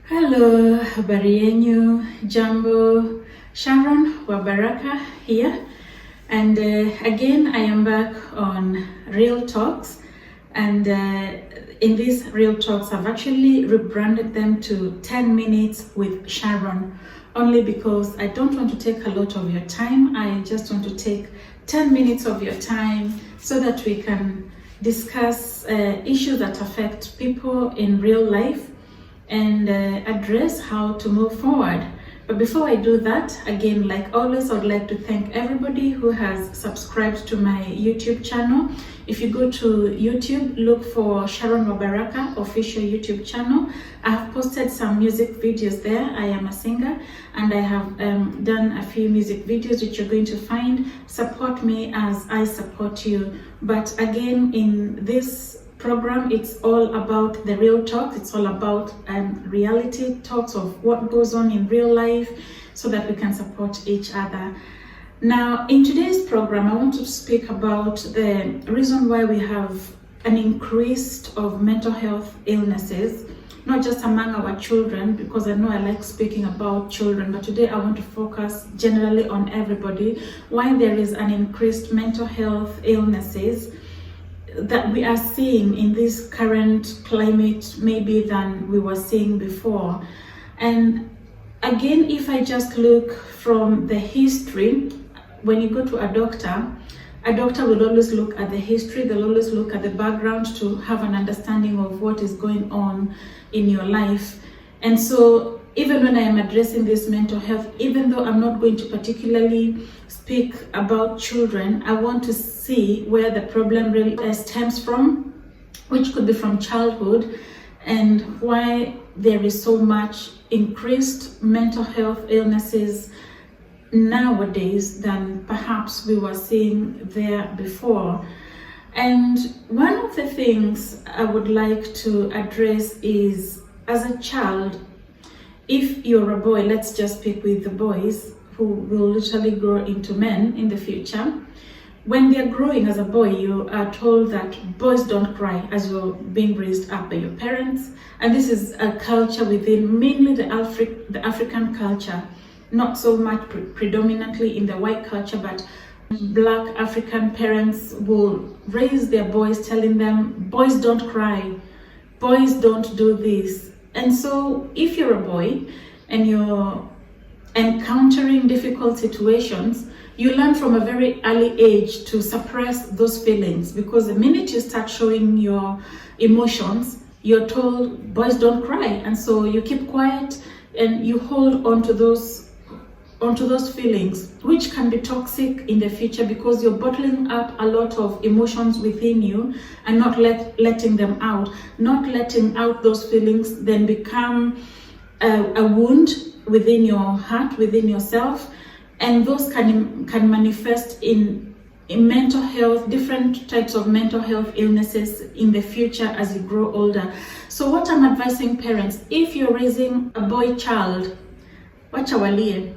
Hello, habari yenyu, jambo, Sharon wa Baraka here. And again, I am back on Real Talks. And in these Real Talks, I've actually rebranded them to 10 minutes with Sharon, only because I don't want to take a lot of your time. I just want to take 10 minutes of your time so that we can discuss issues that affect people in real life and address how to move forward. But before I do that, again, like always, I'd like to thank everybody who has subscribed to my YouTube channel. If you go to YouTube, look for Sharon Baraka official YouTube channel. I have posted some music videos there. I am a singer and I have done a few music videos which you're going to find. Support me as I support you. But again, in this program, it's all about the real talk. It's all about reality talks of what goes on in real life so that we can support each other. Now, in today's program, I want to speak about the reason why we have an increase of mental health illnesses, not just among our children, because I know I like speaking about children, but today I want to focus generally on everybody, why there is an increased mental health illnesses that we are seeing in this current climate maybe than we were seeing before. And again, if I just look from the history, when you go to a doctor will always look at the history, they'll always look at the background to have an understanding of what is going on in your life. And so even when I am addressing this mental health, even though I'm not going to particularly speak about children, I want to see where the problem really stems from, which could be from childhood, and why there is so much increased mental health illnesses nowadays than perhaps we were seeing there before. And one of the things I would like to address is, as a child, if you're a boy, let's just speak with the boys who will literally grow into men in the future. When they're growing as a boy, you are told that boys don't cry as you're being raised up by your parents. And this is a culture within mainly the African culture, not so much predominantly in the white culture, but Black African parents will raise their boys telling them, boys don't cry, boys don't do this. And so if you're a boy and you're encountering difficult situations, you learn from a very early age to suppress those feelings, because the minute you start showing your emotions, you're told boys don't cry, and so you keep quiet and you hold on to those feelings, which can be toxic in the future because you're bottling up a lot of emotions within you and not letting them out. Not letting out those feelings then become a wound within your heart, within yourself, and those can manifest in mental health, different types of mental health illnesses in the future as you grow older. So what I'm advising parents, if you're raising a boy child, wacha walie.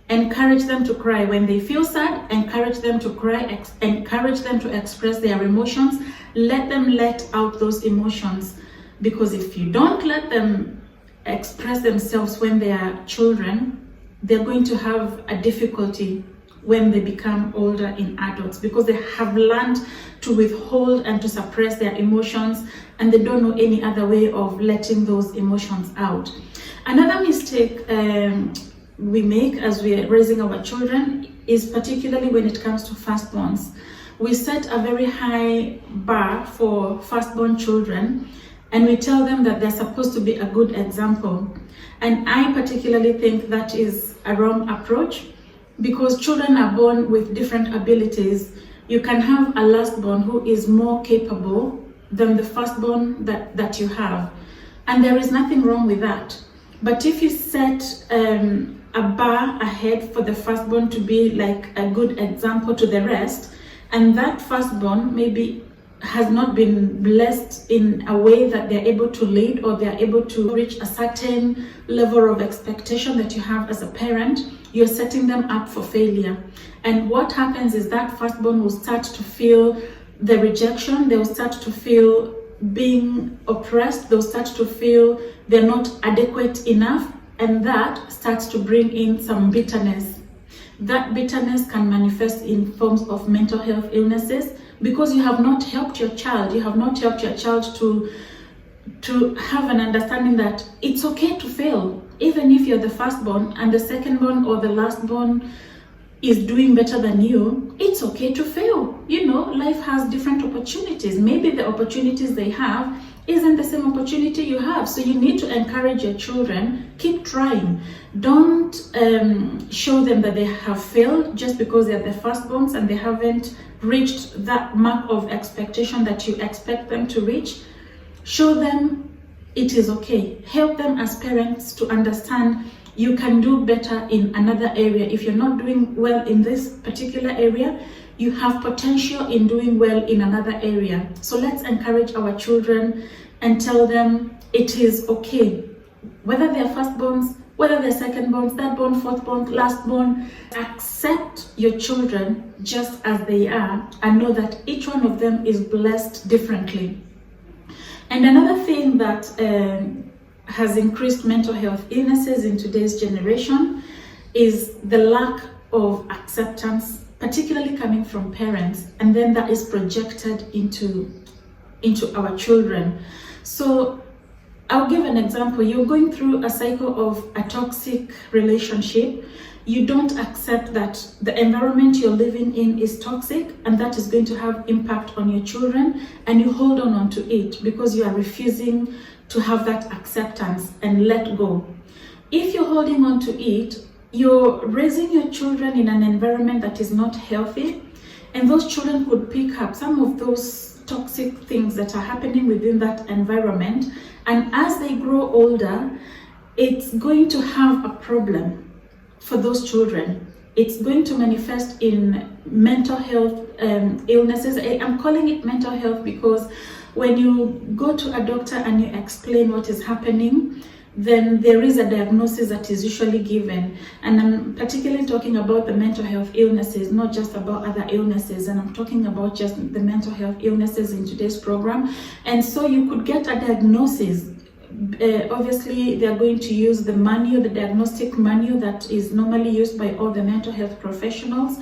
Encourage them to cry when they feel sad. Encourage them to cry. Encourage them to express their emotions. Let them let out those emotions, because if you don't let them express themselves when they are children, they're going to have a difficulty when they become older in adults, because they have learned to withhold and to suppress their emotions, and they don't know any other way of letting those emotions out. Another mistake we make as we are raising our children is particularly when it comes to firstborns. We set a very high bar for firstborn children, and we tell them that they're supposed to be a good example. And I particularly think that is a wrong approach, because children are born with different abilities. You can have a lastborn who is more capable than the firstborn that you have, and there is nothing wrong with that. But if you set a bar ahead for the firstborn to be like a good example to the rest, and that firstborn maybe has not been blessed in a way that they're able to lead, or they're able to reach a certain level of expectation that you have as a parent, you're setting them up for failure. And what happens is that firstborn will start to feel the rejection, they will start to feel being oppressed, they'll start to feel they're not adequate enough, and that starts to bring in some bitterness. That bitterness can manifest in forms of mental health illnesses because you have not helped your child. You have not helped your child to have an understanding that it's okay to fail. Even if you're the firstborn and the secondborn or the lastborn is doing better than you, it's okay to fail. You know, life has different opportunities. Maybe the opportunities they have isn't the same opportunity you have. So you need to encourage your children, keep trying. Don't show them that they have failed just because they're the firstborns and they haven't reached that mark of expectation that you expect them to reach. Show them it is okay. Help them as parents to understand you can do better in another area. If you're not doing well in this particular area, you have potential in doing well in another area. So let's encourage our children and tell them it is okay. Whether they're firstborns, whether they're secondborns, thirdborn, fourthborn, lastborn, accept your children just as they are and know that each one of them is blessed differently. And another thing that has increased mental health illnesses in today's generation is the lack of acceptance, particularly coming from parents, and then that is projected into our children. So I'll give an example. You're going through a cycle of a toxic relationship. You don't accept that the environment you're living in is toxic and that is going to have impact on your children, and you hold on to it because you are refusing to have that acceptance and let go. If you're holding on to it, you're raising your children in an environment that is not healthy, and those children could pick up some of those toxic things that are happening within that environment, and as they grow older, it's going to have a problem for those children. It's going to manifest in mental health illnesses. I'm calling it mental health because when you go to a doctor and you explain what is happening, then there is a diagnosis that is usually given. And I'm particularly talking about the mental health illnesses, not just about other illnesses. And I'm talking about just the mental health illnesses in today's program. And so you could get a diagnosis. Obviously, they're going to use the manual, the diagnostic manual that is normally used by all the mental health professionals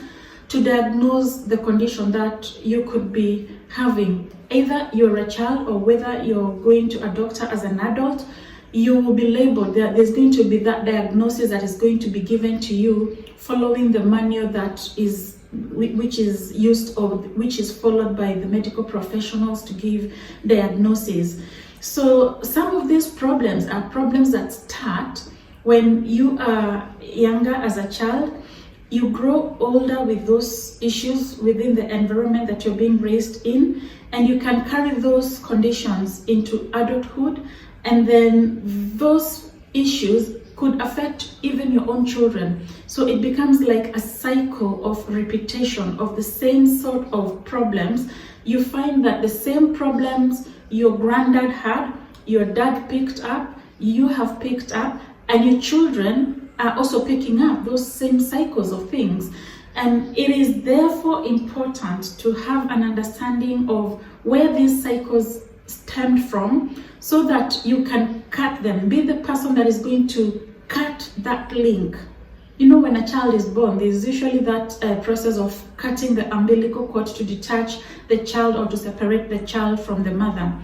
to diagnose the condition that you could be having. Either you're a child or whether you're going to a doctor as an adult, you will be labeled. There's going to be that diagnosis that is going to be given to you following the manual which is used or which is followed by the medical professionals to give diagnoses. So some of these problems are problems that start when you are younger as a child. You grow older with those issues within the environment that you're being raised in, and you can carry those conditions into adulthood, and then those issues could affect even your own children. So it becomes like a cycle of repetition of the same sort of problems. You find that the same problems your granddad had, your dad picked up, you have picked up, and your children are also picking up those same cycles of things. And it is therefore important to have an understanding of where these cycles stemmed from so that you can cut them. Be the person that is going to cut that link. You know, when a child is born, there's usually that process of cutting the umbilical cord to detach the child or to separate the child from the mother.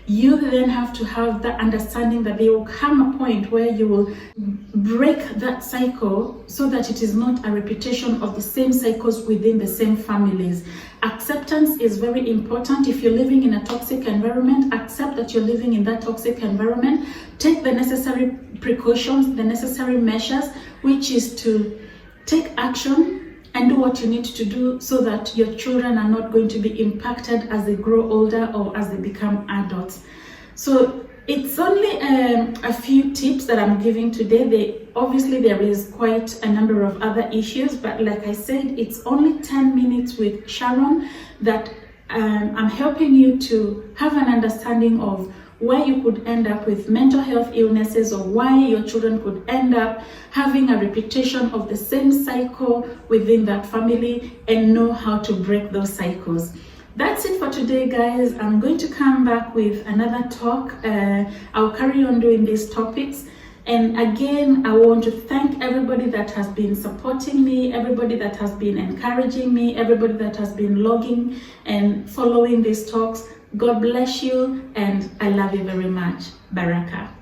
You then have to have that understanding that there will come a point where you will break that cycle so that it is not a repetition of the same cycles within the same families. Acceptance is very important. If you're living in a toxic environment, accept that you're living in that toxic environment. Take the necessary precautions, the necessary measures, which is to take action and do what you need to do so that your children are not going to be impacted as they grow older or as they become adults. So it's only a few tips that I'm giving today. Obviously there is quite a number of other issues, but like I said, it's only 10 minutes with Sharon that I'm helping you to have an understanding of where you could end up with mental health illnesses, or why your children could end up having a repetition of the same cycle within that family, and know how to break those cycles. That's it for today, guys. I'm going to come back with another talk. I'll carry on doing these topics. And again, I want to thank everybody that has been supporting me, everybody that has been encouraging me, everybody that has been logging and following these talks. God bless you, and I love you very much. Baraka.